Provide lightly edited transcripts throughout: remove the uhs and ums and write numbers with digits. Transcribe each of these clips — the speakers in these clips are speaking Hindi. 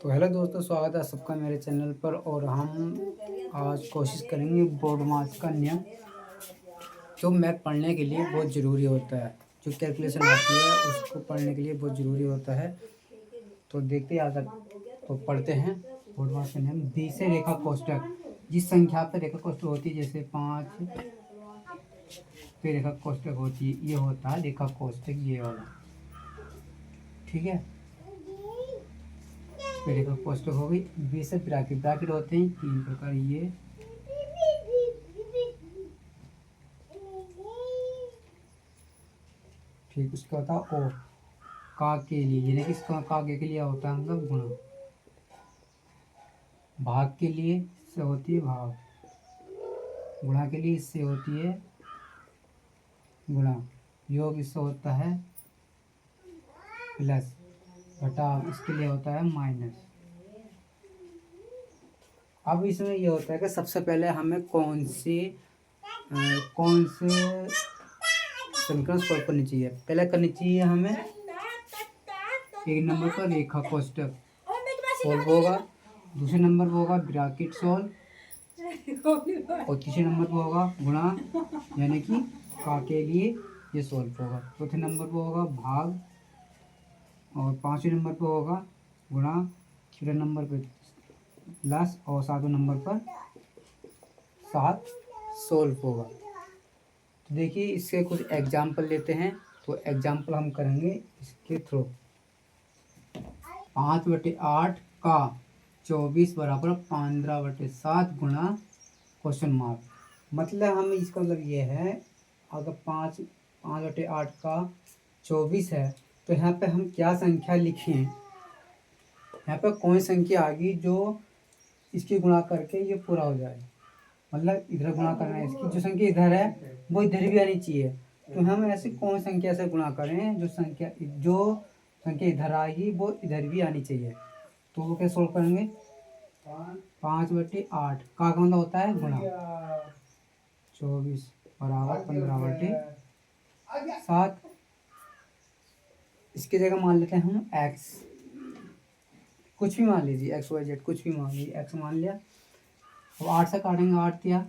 तो हेलो दोस्तों, स्वागत है सबका मेरे चैनल पर। और हम आज कोशिश करेंगे बोर्ड मास का नियम जो मैथ पढ़ने के लिए बहुत ज़रूरी होता है, जो कैलकुलेशन आती है उसको पढ़ने के लिए बहुत ज़रूरी होता है। तो देखते हैं तक तो पढ़ते हैं बोर्ड मास का नियम। दी से रेखा कोष्टक, जिस संख्या पर रेखा कोष्टक होती है, जैसे 5 पे रेखा कोष्टक होती है, ये होता है रेखा कोष्टक, ये वाला। ठीक है, रेखा कोष्टक हो गई। बी से ब्रैकेट, ब्रैकेट होते हैं 3 प्रकार। ये ठीक, उसका होता है ओ का के लिए, यानी कि इसका का के लिए होता है मतलब गुणा। भाग के लिए इससे होती है भाग, गुणा के लिए इससे होती है गुणा। योग इससे होता है प्लस, घटाव इसके लिए होता है माइनस। अब इसमें ये होता है कि सबसे पहले हमें कौन से समीकरण सॉल्व करनी चाहिए। पहले करनी चाहिए हमें एक नंबर पर रेखा कोष्टक सॉल्व होगा, दूसरे नंबर पर होगा ब्रैकेट सॉल्व, और तीसरे नंबर पर होगा गुणा, यानी कि का के लिए ये सॉल्व होगा। चौथे नंबर पर होगा भाग, और पांचवें नंबर पर होगा गुणा, छठे नंबर पर प्लस, और सातवें नंबर पर 7 सॉल्व होगा। तो देखिए इसके कुछ एग्जाम्पल लेते हैं। तो एग्जाम्पल हम करेंगे इसके थ्रू। 5/8 का 24 बराबर 15/7 गुणा क्वेश्चन मार्क। मतलब हम इसका मतलब ये है, अगर 5/8 का 24 है तो यहाँ पे हम क्या संख्या लिखें, यहाँ पे कौन सी संख्या आ गई जो इसकी गुणा करके ये पूरा हो जाए। मतलब इधर गुणा करना है, इसकी जो संख्या इधर है वो इधर भी आनी चाहिए। तो हम ऐसे कौन संख्या से गुणा करें जो संख्या इधर आएगी वो इधर भी आनी चाहिए। तो वो कैसे सोल्व करेंगे। 5/8 का मतलब होता है गुणा, 24 बराबर 15/7। इसकी जगह मान लेते हैं हम x, कुछ भी मान लीजिए, XYZ कुछ भी मान लीजिए, x मान लिया। अब 8 से काटेंगे, 8 तिया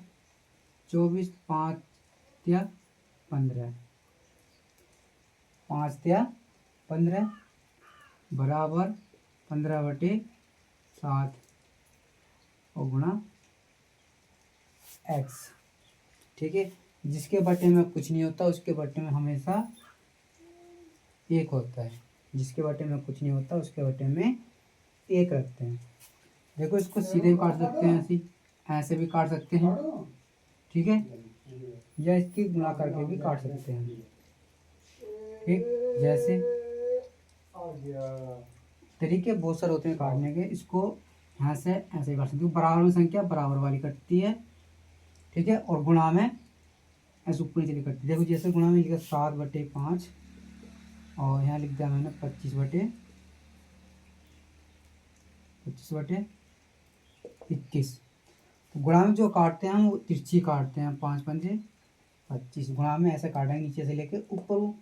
24, 5 तिया 15, 5 तिया 15 बराबर 15/7 और गुणा x। ठीक है, जिसके बटे में कुछ नहीं होता उसके बटे में हमेशा 1 होता है। जिसके बटे में कुछ नहीं होता उसके बटे में 1 रखते हैं। देखो इसको सीधे भी काट सकते हैं, ऐसे भी काट सकते हैं, ठीक है, या इसकी गुणा करके भी काट सकते हैं। ठीक, जैसे तरीके बहुत सारे होते हैं काटने के। इसको यहाँ से ऐसे काट सकते हो, बराबर में संख्या बराबर वाली कटती है, ठीक है, और गुणा में ऐसे ऊपर नीचे कटती है। देखो जैसे गुणा में लिखा 7/5, और यहाँ लिख दिया मैंने 25/21। तो गुणा में जो काटते हैं हम वो तिरछी काटते हैं, 5 पंजे 25। गुणा में ऐसे काटेंगे नीचे से लेके ऊपर,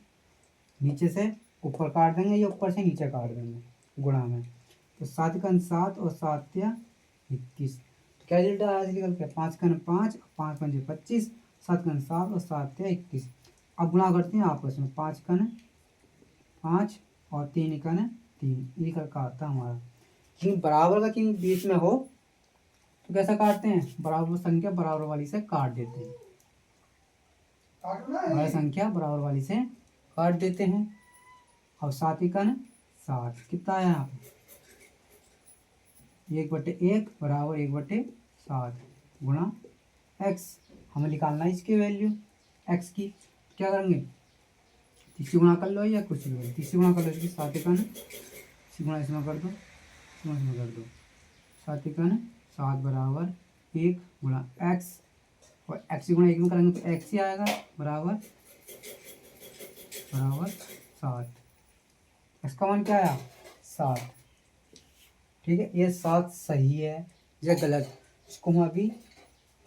नीचे से ऊपर काट देंगे या ऊपर से नीचे काट देंगे गुणा में। तो 7 का 7 और 7 तिया 21। तो क्या रिजल्ट आया निकल के, 5 का 5, 5 पंजे 25, 7 का 7 और 7 तिया 21। अब गुणा करते हैं आपस में, 5 का 5 और 3 का 3, ये करके आता है हमारा। लेकिन बराबर का कहीं बीच में हो तो कैसा काटते हैं, बराबर संख्या बराबर वाली से काट देते हैं, बराबर संख्या बराबर वाली से काट देते हैं। और 7 का 7 कितना आया यहाँ पे, 1/1 बराबर 1/7 गुणा x। हमें निकालना है इसकी वैल्यू x की। क्या करेंगे, तीसरी गुणा कर लो या कुछ भी, तीसरी गुणा कर लो इसकी। 7 का तीसरी गुणा इसमें कर दो, इसमें कर दो। 7 का 7 बराबर 1 गुणा x, और x गुणा 1 में करेंगे तो x ही आएगा, बराबर 7। x का मान क्या आया, 7। ठीक है, ये 7 सही है या गलत, इसको हम अभी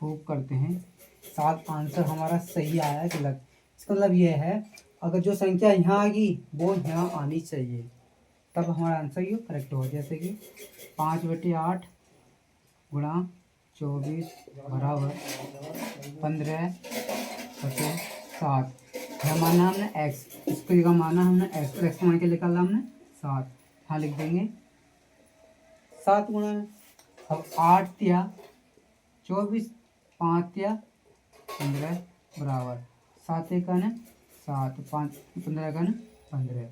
प्रूव करते हैं। 7 आंसर हमारा सही आया है गलत। इसका मतलब ये है, अगर जो संख्या यहाँ आ गई वो यहाँ आनी चाहिए, तब हमारा आंसर ये करेक्ट होगा। जैसे कि 5/8 गुणा 24 बराबर 15/7। यह माना हमने x, इसको जगह माना हमने x, तो x मान के निकाला हमने 7। यहाँ लिख देंगे 7 गुणा में। अब 8 तिया 24, 5 तिया 15 बराबर 7 एकन 7, 5 15 एकन 15।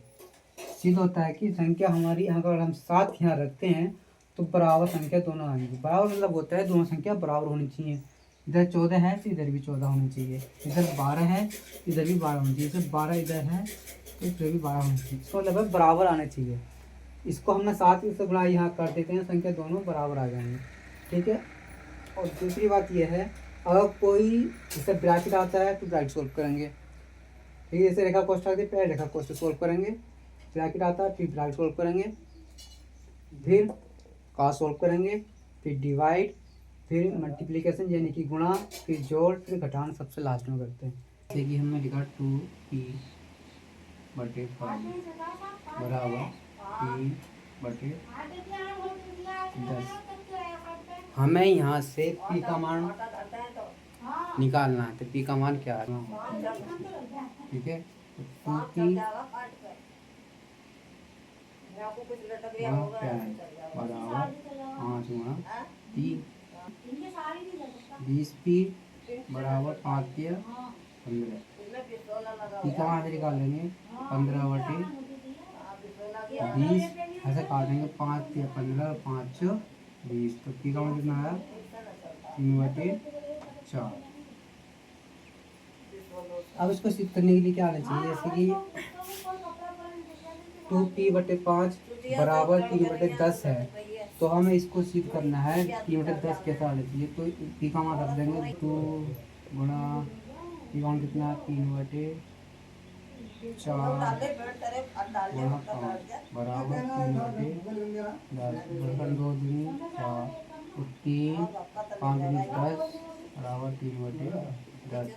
सिद्ध होता है कि संख्या हमारी अगर हम 7 यहाँ रखते हैं तो बराबर संख्या दोनों आएंगी। बराबर मतलब होता है दोनों संख्या बराबर होनी चाहिए। इधर 14 है तो इधर भी 14 होनी चाहिए, इधर 12 है इधर भी 12 होनी चाहिए, इधर 12 इधर है तो इधर भी 12 होनी चाहिए। इसको मतलब बराबर आना चाहिए। इसको हमने 7 से गुणा यहाँ कर देते हैं, संख्या दोनों बराबर आ जाएंगे। ठीक है। और दूसरी बात यह है, अगर कोई जैसे ब्रैकेट आता है तो ब्रैकेट सोल्व करेंगे। ठीक है, जैसे रेखा कोष्ठक आती है पहले रेखा कोष्ठक सोल्व करेंगे, ब्रैकेट आता है फिर ब्रैकेट सोल्व करेंगे, फिर का सोल्व करेंगे, फिर डिवाइड, फिर मल्टीप्लिकेशन यानी कि गुणा, फिर जोड़, फिर घटाना सबसे लास्ट में करते हैं। जैसे कि हमने लिखा 2p/5 बराबर 3/10। हमें यहाँ से p का मान निकालना है, तो p का मान क्या है? ठीक है, 2p बराबर 5 गुणा 3, 20p बराबर 5 या 15। पी का मान निकाल लेंगे 15/20, ऐसे काटेंगे 5 या 15 और 5 20, तो पी का मान कितना आया 3/4। अब इसको सिद्ध करने के लिए क्या आना चाहिए, जैसे कि 2p/5 बराबर 3/10 है, तो हमें इसको सिद्ध करना है 3/10 कैसे आना चाहिए। तो पी का मान रख देंगे 2 गुणा पी का मान कितना 3/4 गुणा 5 बराबर 3/10। 2 दूनी 4, 3 5 दूनी 10 बराबर 3/10।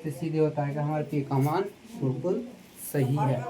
तो सीधे होता है कि हमारे पी का मान बिल्कुल सही है।